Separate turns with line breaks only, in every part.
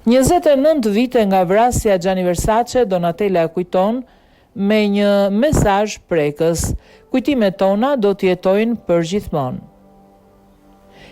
29 vite nga vrasja e Gianni Versace, Donatella kujton me një mesazh prekës: kujtimet tona do të jetojnë për gjithmonë.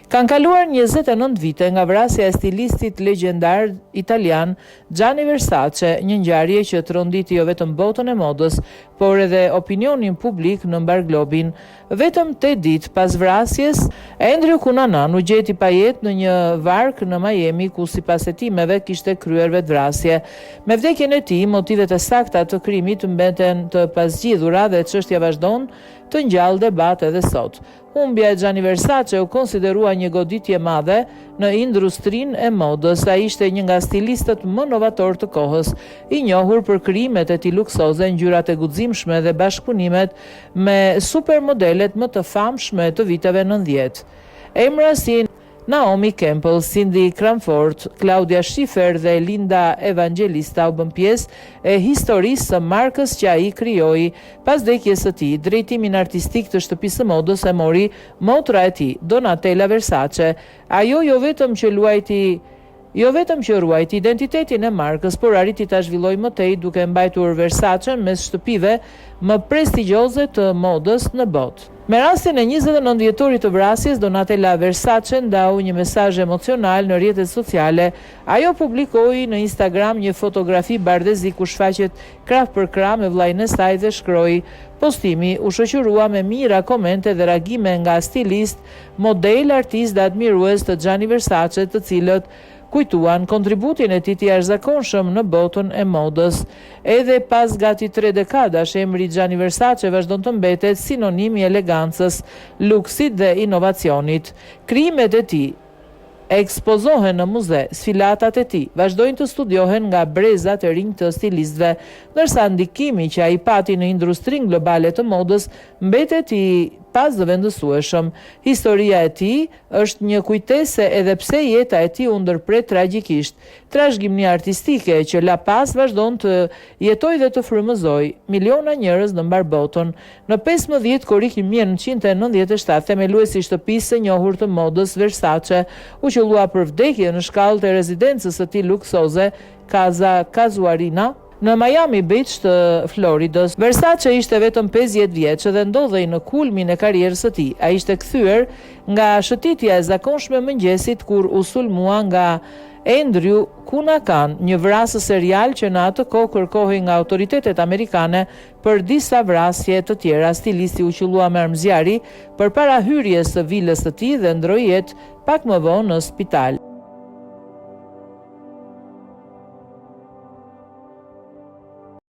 Kanë kaluar 29 vite nga vrasja e stilistit legjendar italian Gianni Versace, një ngjarje që tronditi jo vetëm botën e modës, por edhe opinionin publik në mbar globin. Vetëm 8 ditë pas vrasjes, Andrew Cunanan u gjeti pa jetë në një vark në Miami, ku sipas hetimeve kishte kryer vetvrasje. Me vdekjen e tij, motivet e sakta të krimit mbeten të pasgjidhura dhe çështja vazhdon të ngjall debat edhe sot. Humbja e Gianni Versace u konsiderua një goditje e madhe në industrinë e modës. Ai ishte një nga stilistët më novator të kohës, i njohur për krijimet e tij luksoze, ngjyrat e guximshme dhe bashkëpunimet me supermodelet më të famshme të viteve 90. Emra si Naomi Campbell, Cindy Crawford, Claudia Schiffer dhe Linda Evangelista u bën pjesë e historisë së markës që ai krijoi. Pas vdekjes së tij, drejtimin artistik të shtëpisë së modës e mori motra e tij, Donatella Versace. Ajo jo vetëm që ruajti identitetin e markës, por arriti ta zhvillojë më tej, duke mbajtur Versace mes shtëpive më prestigjioze të modës në botë. Me rastin e 29 vjetorit të vrasjes, Donatella Versace ndau një mesazh emocional në rrjetet sociale. Ajo publikoi në Instagram një fotografi bardezi ku shfaqet krah për krah me vllajën e saj dhe shkroi: postimi u shoqërua me mira komente dhe reagime nga stilist, model, artist dhe admirues të Gianni Versace, të cilët kujtuan kontributin e tij të jashtëzakonshëm në botën e modës. Edhe pas gati 3 dekadash, emri Gianni Versace vazhdon të mbetet sinonim i elegancës, luksit dhe inovacionit. Krijimet e tij ekspozohen në muze, sfilatat e tij vazhdojnë të studiohen nga brezat e rinj të stilistëve, ndërsa ndikimi që ai pati në industrinë globale të modës mbetet i pazëvendësueshëm. Historia e tij është një kujtese edhe pse jeta e tij u ndërpret tragjikisht. Trashëgimia artistike që la pas vazhdon të jetojë dhe të frymëzojë miliona njerëz në mbar botën. Në 15 korrik 1997, themeluesi i shtëpisë së njohur të modës Versace u qellua për vdekje në shkallët e rezidencës së tij luksoze, Casa Casuarina, në Miami Beach të Floridës. Versace ishte vetëm 50 vjeç dhe ndodhej në kulmin e karrierës së tij. Ai ishte kthyer nga shëtitja e zakonshme mëngjesit kur u sulmua nga Andrew Cunanan, një vrasës serial që në atë kohë kërkohej nga autoritetet amerikane për disa vrasje të tjera. Stilisti u qellua me armëzjarri përpara hyrjes së vilës së tij dhe ndroi jetë pak më vonë në spital.